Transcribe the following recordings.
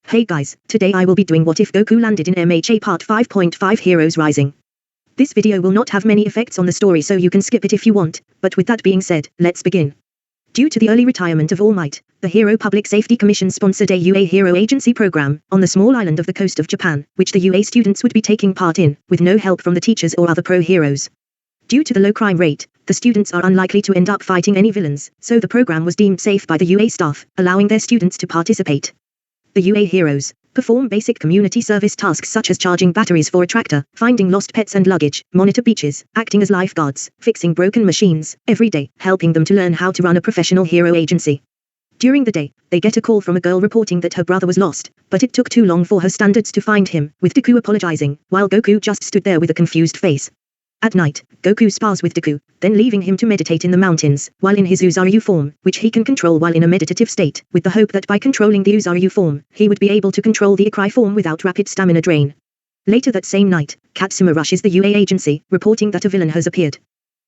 Hey guys, today I will be doing what if Goku landed in MHA Part 5.5 Heroes Rising. This video will not have many effects on the story, so you can skip it if you want, but with that being said, let's begin. Due to the early retirement of All Might, the Hero Public Safety Commission sponsored a UA Hero Agency program on the small island of the coast of Japan, which the UA students would be taking part in, with no help from the teachers or other pro-heroes. Due to the low crime rate, the students are unlikely to end up fighting any villains, so the program was deemed safe by the UA staff, allowing their students to participate. The UA heroes perform basic community service tasks such as charging batteries for a tractor, finding lost pets and luggage, monitor beaches, acting as lifeguards, fixing broken machines, every day, helping them to learn how to run a professional hero agency. During the day, they get a call from a girl reporting that her brother was lost, but it took too long for her standards to find him, with Goku apologizing, while Goku just stood there with a confused face. At night, Goku spars with Goku, then leaving him to meditate in the mountains, while in his Uzaryu form, which he can control while in a meditative state, with the hope that by controlling the Uzaryu form, he would be able to control the Ikrai form without rapid stamina drain. Later that same night, Katsuma rushes the UA agency, reporting that a villain has appeared.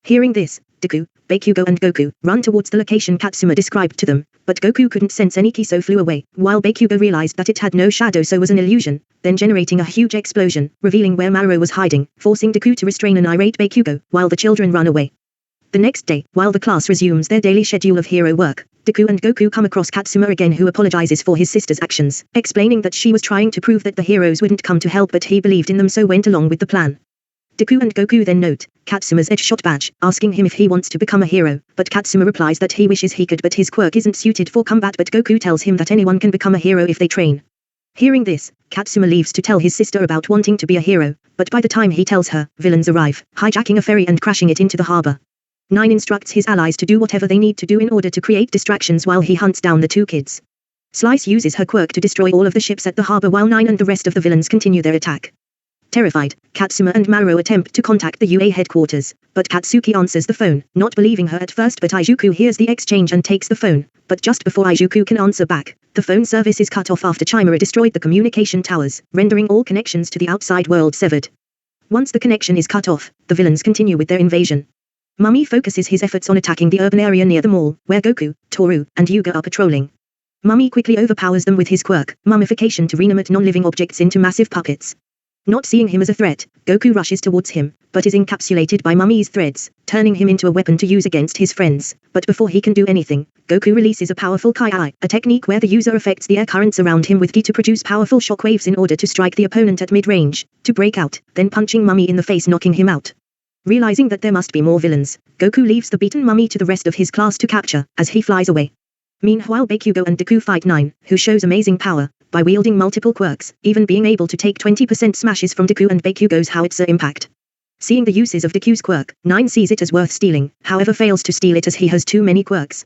Hearing this, Deku, Bakugo and Goku run towards the location Katsuma described to them, but Goku couldn't sense any ki, so flew away, while Bakugo realized that it had no shadow, so was an illusion, then generating a huge explosion, revealing where Maro was hiding, forcing Deku to restrain an irate Bakugo, while the children run away. The next day, while the class resumes their daily schedule of hero work, Deku and Goku come across Katsuma again, who apologizes for his sister's actions, explaining that she was trying to prove that the heroes wouldn't come to help, but he believed in them, so went along with the plan. Deku and Goku then note Katsuma's Edge-Shot badge, asking him if he wants to become a hero, but Katsuma replies that he wishes he could, but his quirk isn't suited for combat, but Goku tells him that anyone can become a hero if they train. Hearing this, Katsuma leaves to tell his sister about wanting to be a hero, but by the time he tells her, villains arrive, hijacking a ferry and crashing it into the harbor. 9 instructs his allies to do whatever they need to do in order to create distractions while he hunts down the two kids. Slice uses her quirk to destroy all of the ships at the harbor, while 9 and the rest of the villains continue their attack. Terrified, Katsuma and Maro attempt to contact the UA headquarters, but Katsuki answers the phone, not believing her at first, but Izuku hears the exchange and takes the phone, but just before Izuku can answer back, the phone service is cut off after Chimera destroyed the communication towers, rendering all connections to the outside world severed. Once the connection is cut off, the villains continue with their invasion. Mummy focuses his efforts on attacking the urban area near the mall, where Goku, Toru, and Yuga are patrolling. Mummy quickly overpowers them with his quirk, mummification, to reanimate non-living objects into massive puppets. Not seeing him as a threat, Goku rushes towards him, but is encapsulated by Mummy's threads, turning him into a weapon to use against his friends. But before he can do anything, Goku releases a powerful Kai-I, a technique where the user affects the air currents around him with ki to produce powerful shockwaves in order to strike the opponent at mid-range, to break out, then punching Mummy in the face, knocking him out. Realizing that there must be more villains, Goku leaves the beaten Mummy to the rest of his class to capture, as he flies away. Meanwhile, Bakugo and Deku fight 9, who shows amazing power, by wielding multiple quirks, even being able to take 20% smashes from Deku and Bakugo's howitzer impact. Seeing the uses of Deku's quirk, 9 sees it as worth stealing, however fails to steal it as he has too many quirks.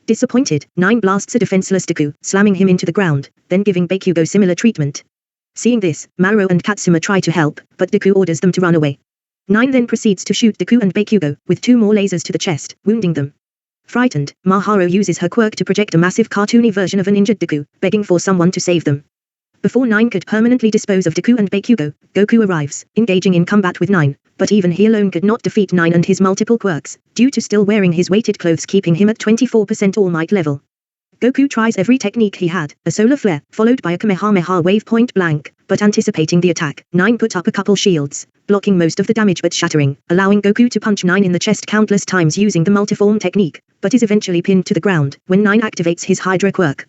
Disappointed, 9 blasts a defenseless Deku, slamming him into the ground, then giving Bakugo similar treatment. Seeing this, Maro and Katsuma try to help, but Deku orders them to run away. 9 then proceeds to shoot Deku and Bakugo, with 2 more lasers to the chest, wounding them. Frightened, Maharu uses her quirk to project a massive cartoony version of an injured Deku, begging for someone to save them. Before 9 could permanently dispose of Deku and Bakugo, Goku arrives, engaging in combat with 9, but even he alone could not defeat 9 and his multiple quirks, due to still wearing his weighted clothes, keeping him at 24% All Might level. Goku tries every technique he had, a solar flare, followed by a Kamehameha wave point blank, but anticipating the attack, 9 put up a couple shields, blocking most of the damage but shattering, allowing Goku to punch 9 in the chest countless times using the multiform technique, but is eventually pinned to the ground, when 9 activates his Hydra quirk.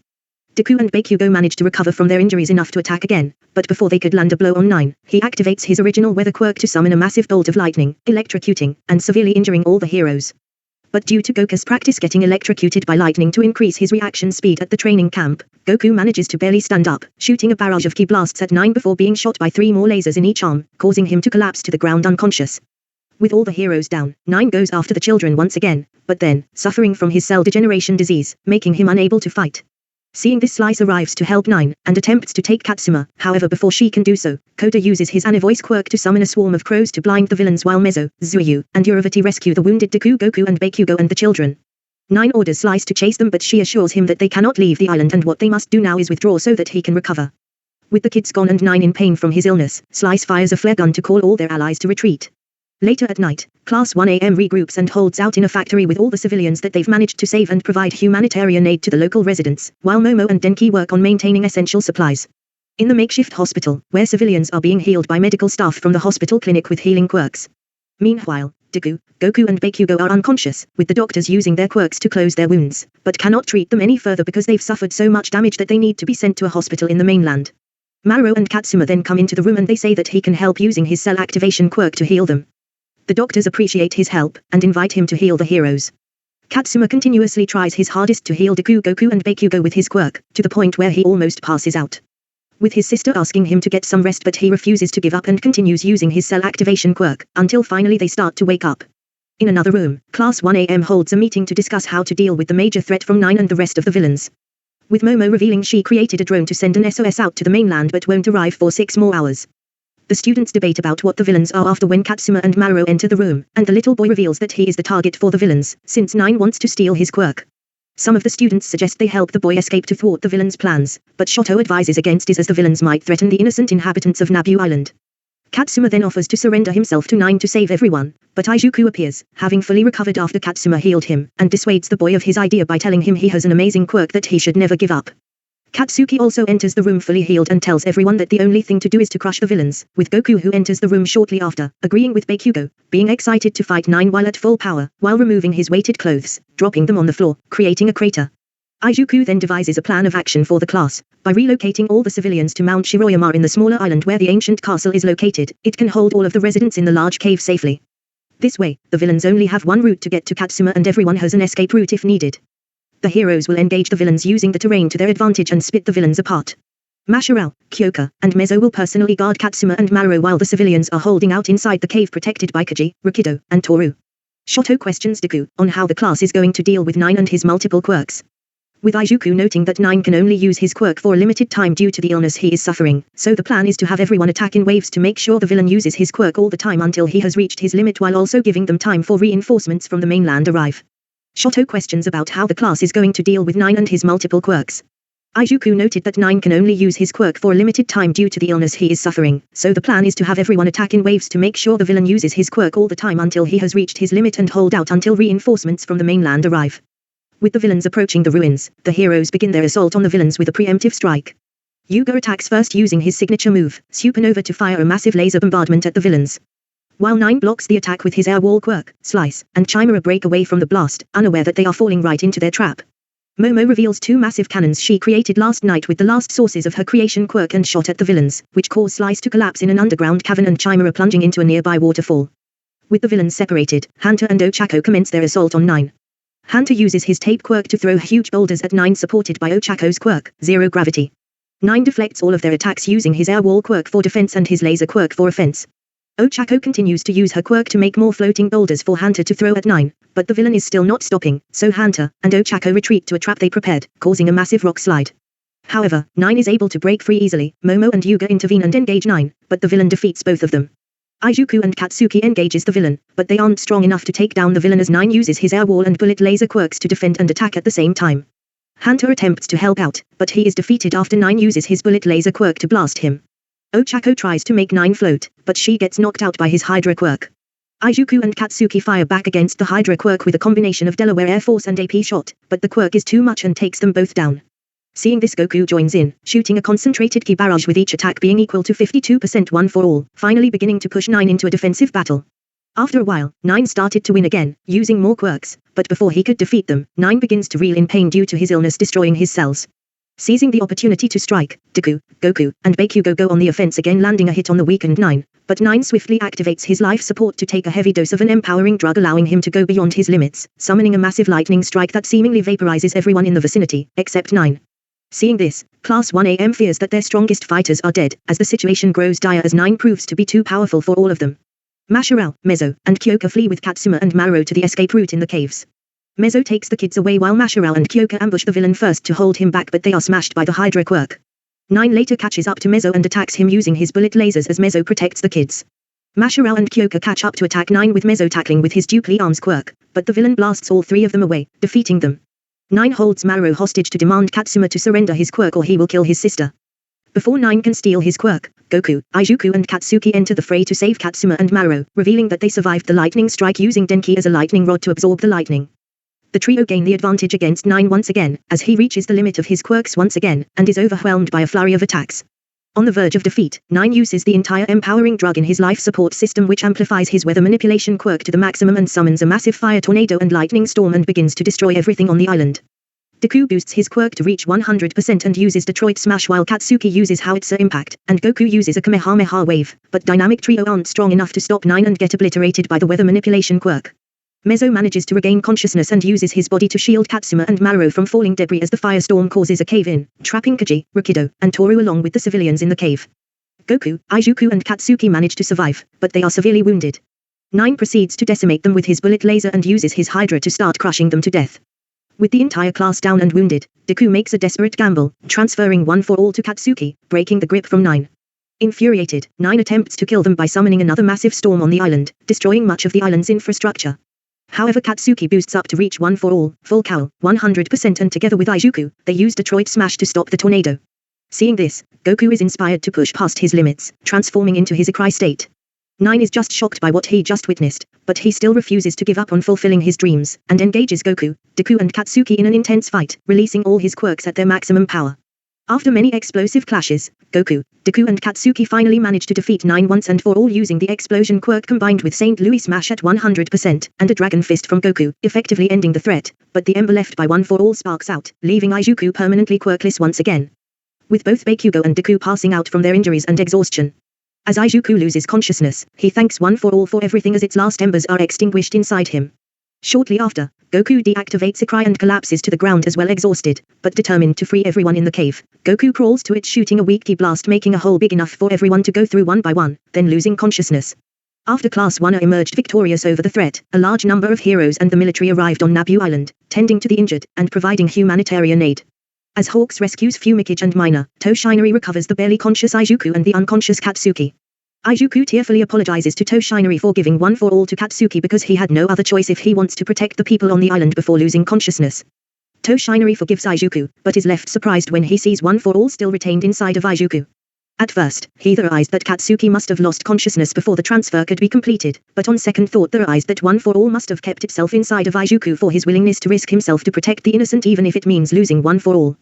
Deku and Bakugo manage to recover from their injuries enough to attack again, but before they could land a blow on 9, he activates his original weather quirk to summon a massive bolt of lightning, electrocuting, and severely injuring all the heroes. But due to Goku's practice getting electrocuted by lightning to increase his reaction speed at the training camp, Goku manages to barely stand up, shooting a barrage of ki blasts at 9 before being shot by 3 more lasers in each arm, causing him to collapse to the ground unconscious. With all the heroes down, 9 goes after the children once again, but then, suffering from his cell degeneration disease, making him unable to fight. Seeing this, Slice arrives to help 9, and attempts to take Katsuma, however before she can do so, Koda uses his Voice quirk to summon a swarm of crows to blind the villains, while Mezzo, Zuyu, and Uravati rescue the wounded Deku, Goku and Bakugo and the children. 9 orders Slice to chase them, but she assures him that they cannot leave the island and what they must do now is withdraw so that he can recover. With the kids gone and 9 in pain from his illness, Slice fires a flare gun to call all their allies to retreat. Later at night, Class 1AM regroups and holds out in a factory with all the civilians that they've managed to save and provide humanitarian aid to the local residents, while Momo and Denki work on maintaining essential supplies. In the makeshift hospital, where civilians are being healed by medical staff from the hospital clinic with healing quirks. Meanwhile, Deku, Goku and Bakugo are unconscious, with the doctors using their quirks to close their wounds, but cannot treat them any further because they've suffered so much damage that they need to be sent to a hospital in the mainland. Maru and Katsuma then come into the room and they say that he can help using his cell activation quirk to heal them. The doctors appreciate his help, and invite him to heal the heroes. Katsuma continuously tries his hardest to heal Deku, Goku and Bakugo with his quirk, to the point where he almost passes out. With his sister asking him to get some rest, but he refuses to give up and continues using his cell activation quirk, until finally they start to wake up. In another room, Class 1AM holds a meeting to discuss how to deal with the major threat from 9 and the rest of the villains. With Momo revealing she created a drone to send an SOS out to the mainland but won't arrive for 6 more hours. The students debate about what the villains are after when Katsuma and Maru enter the room, and the little boy reveals that he is the target for the villains, since 9 wants to steal his quirk. Some of the students suggest they help the boy escape to thwart the villains' plans, but Shoto advises against this as the villains might threaten the innocent inhabitants of Nabu Island. Katsuma then offers to surrender himself to 9 to save everyone, but Izuku appears, having fully recovered after Katsuma healed him, and dissuades the boy of his idea by telling him he has an amazing quirk that he should never give up. Katsuki also enters the room fully healed and tells everyone that the only thing to do is to crush the villains, with Goku who enters the room shortly after, agreeing with Bakugo, being excited to fight 9 while at full power, while removing his weighted clothes, dropping them on the floor, creating a crater. Izuku then devises a plan of action for the class. By relocating all the civilians to Mount Shiroyama in the smaller island where the ancient castle is located, it can hold all of the residents in the large cave safely. This way, the villains only have one route to get to Katsuma and everyone has an escape route if needed. The heroes will engage the villains using the terrain to their advantage and split the villains apart. Masharao, Kyoka, and Mezzo will personally guard Katsuma and Maru while the civilians are holding out inside the cave protected by Kaji, Rakido, and Toru. Shoto questions Deku on how the class is going to deal with 9 and his multiple quirks. With Izuku noting that 9 can only use his quirk for a limited time due to the illness he is suffering, so the plan is to have everyone attack in waves to make sure the villain uses his quirk all the time until he has reached his limit while also giving them time for reinforcements from the mainland arrive. Shoto questions about how the class is going to deal with 9 and his multiple quirks. Izuku noted that 9 can only use his quirk for a limited time due to the illness he is suffering, so the plan is to have everyone attack in waves to make sure the villain uses his quirk all the time until he has reached his limit and hold out until reinforcements from the mainland arrive. With the villains approaching the ruins, the heroes begin their assault on the villains with a preemptive strike. Yuga attacks first using his signature move, Supernova, to fire a massive laser bombardment at the villains. While 9 blocks the attack with his air wall quirk, Slice, and Chimera break away from the blast, unaware that they are falling right into their trap. Momo reveals 2 massive cannons she created last night with the last sources of her creation quirk and shot at the villains, which cause Slice to collapse in an underground cavern and Chimera plunging into a nearby waterfall. With the villains separated, Hunter and Ochako commence their assault on 9. Hunter uses his tape quirk to throw huge boulders at 9 supported by Ochako's quirk, Zero Gravity. 9 deflects all of their attacks using his air wall quirk for defense and his laser quirk for offense. Ochako continues to use her quirk to make more floating boulders for Hunter to throw at 9, but the villain is still not stopping, so Hunter and Ochako retreat to a trap they prepared, causing a massive rock slide. However, 9 is able to break free easily. Momo and Yuga intervene and engage 9, but the villain defeats both of them. Izuku and Katsuki engages the villain, but they aren't strong enough to take down the villain as 9 uses his air wall and bullet laser quirks to defend and attack at the same time. Hunter attempts to help out, but he is defeated after 9 uses his bullet laser quirk to blast him. Ochako tries to make 9 float, but she gets knocked out by his Hydra quirk. Izuku and Katsuki fire back against the Hydra quirk with a combination of Delaware Air Force and AP shot, but the quirk is too much and takes them both down. Seeing this, Goku joins in, shooting a concentrated ki barrage with each attack being equal to 52% one for all, finally beginning to push 9 into a defensive battle. After a while, 9 started to win again, using more quirks, but before he could defeat them, 9 begins to reel in pain due to his illness destroying his cells. Seizing the opportunity to strike, Deku, Goku, and Bakugo go on the offense again, landing a hit on the weakened 9, but 9 swiftly activates his life support to take a heavy dose of an empowering drug, allowing him to go beyond his limits, summoning a massive lightning strike that seemingly vaporizes everyone in the vicinity, except 9. Seeing this, Class 1AM fears that their strongest fighters are dead, as the situation grows dire as 9 proves to be too powerful for all of them. Masharao, Mezzo, and Kyoka flee with Katsuma and Maru to the escape route in the caves. Mezzo takes the kids away while Masharao and Kyoka ambush the villain first to hold him back, but they are smashed by the Hydra quirk. 9 later catches up to Mezzo and attacks him using his bullet lasers as Mezzo protects the kids. Masharao and Kyoka catch up to attack 9 with Mezzo tackling with his dupli arms quirk, but the villain blasts all 3 of them away, defeating them. 9 holds Maru hostage to demand Katsuma to surrender his quirk or he will kill his sister. Before 9 can steal his quirk, Goku, Izuku and Katsuki enter the fray to save Katsuma and Maru, revealing that they survived the lightning strike using Denki as a lightning rod to absorb the lightning. The trio gain the advantage against 9 once again, as he reaches the limit of his quirks once again, and is overwhelmed by a flurry of attacks. On the verge of defeat, 9 uses the entire empowering drug in his life support system, which amplifies his weather manipulation quirk to the maximum and summons a massive fire tornado and lightning storm and begins to destroy everything on the island. Deku boosts his quirk to reach 100% and uses Detroit Smash, while Katsuki uses Howitzer Impact, and Goku uses a Kamehameha Wave, but Dynamic Trio aren't strong enough to stop 9 and get obliterated by the weather manipulation quirk. Mezzo manages to regain consciousness and uses his body to shield Katsuma and Maro from falling debris as the firestorm causes a cave-in, trapping Kaji, Rakido, and Toru along with the civilians in the cave. Goku, Izuku and Katsuki manage to survive, but they are severely wounded. 9 proceeds to decimate them with his bullet laser and uses his Hydra to start crushing them to death. With the entire class down and wounded, Deku makes a desperate gamble, transferring One for All to Katsuki, breaking the grip from 9. Infuriated, 9 attempts to kill them by summoning another massive storm on the island, destroying much of the island's infrastructure. However, Katsuki boosts up to reach One for All, full cowl, 100%, and together with Izuku, they use Detroit Smash to stop the tornado. Seeing this, Goku is inspired to push past his limits, transforming into his Ikrai state. 9 is just shocked by what he just witnessed, but he still refuses to give up on fulfilling his dreams, and engages Goku, Deku and Katsuki in an intense fight, releasing all his quirks at their maximum power. After many explosive clashes, Goku, Deku and Katsuki finally manage to defeat 9 once and for all using the explosion quirk combined with St. Louis Smash at 100%, and a Dragon Fist from Goku, effectively ending the threat, but the ember left by One for All sparks out, leaving Izuku permanently quirkless once again. With both Bakugo and Deku passing out from their injuries and exhaustion. As Izuku loses consciousness, he thanks One for All for everything as its last embers are extinguished inside him. Shortly after, Goku deactivates Ikrai and collapses to the ground as well, exhausted, but determined to free everyone in the cave. Goku crawls to it, shooting a weak ki blast, making a hole big enough for everyone to go through one by one, then losing consciousness. After Class 1 emerged victorious over the threat, a large number of heroes and the military arrived on Nabu Island, tending to the injured, and providing humanitarian aid. As Hawks rescues Fumikage and Mina, Toshinari recovers the barely conscious Izuku and the unconscious Katsuki. Izuku tearfully apologizes to Toshinari for giving One for All to Katsuki because he had no other choice if he wants to protect the people on the island before losing consciousness. Toshinari forgives Izuku, but is left surprised when he sees One for All still retained inside of Izuku. At first, he theorized that Katsuki must have lost consciousness before the transfer could be completed, but on second thought theorized that One for All must have kept itself inside of Izuku for his willingness to risk himself to protect the innocent even if it means losing One for All.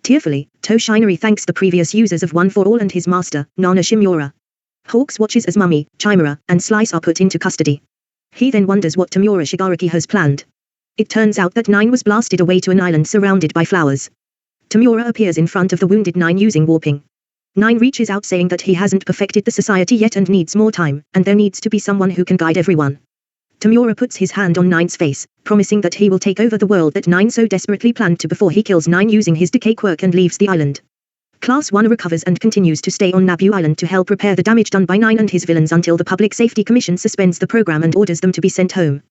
Tearfully, Toshinari thanks the previous users of One for All and his master, Nana Shimura. Hawks watches as Mummy, Chimera, and Slice are put into custody. He then wonders what Tamura Shigaraki has planned. It turns out that 9 was blasted away to an island surrounded by flowers. Tamura appears in front of the wounded 9 using warping. 9 reaches out saying that he hasn't perfected the society yet and needs more time, and there needs to be someone who can guide everyone. Tamura puts his hand on 9's face, promising that he will take over the world that 9 so desperately planned to before he kills 9 using his decay quirk and leaves the island. Class 1 recovers and continues to stay on Nabu Island to help repair the damage done by 9 and his villains until the Public Safety Commission suspends the program and orders them to be sent home.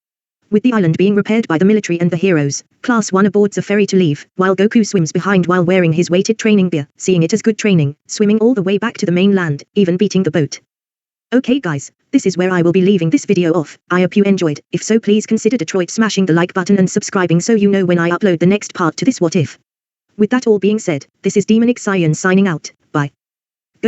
With the island being repaired by the military and the heroes, Class 1 aboards a ferry to leave, while Goku swims behind while wearing his weighted training gear, seeing it as good training, swimming all the way back to the mainland, even beating the boat. Okay guys, this is where I will be leaving this video off. I hope you enjoyed. If so, please consider Detroit smashing the like button and subscribing so you know when I upload the next part to this what if. With that all being said, this is Demonic Science signing out.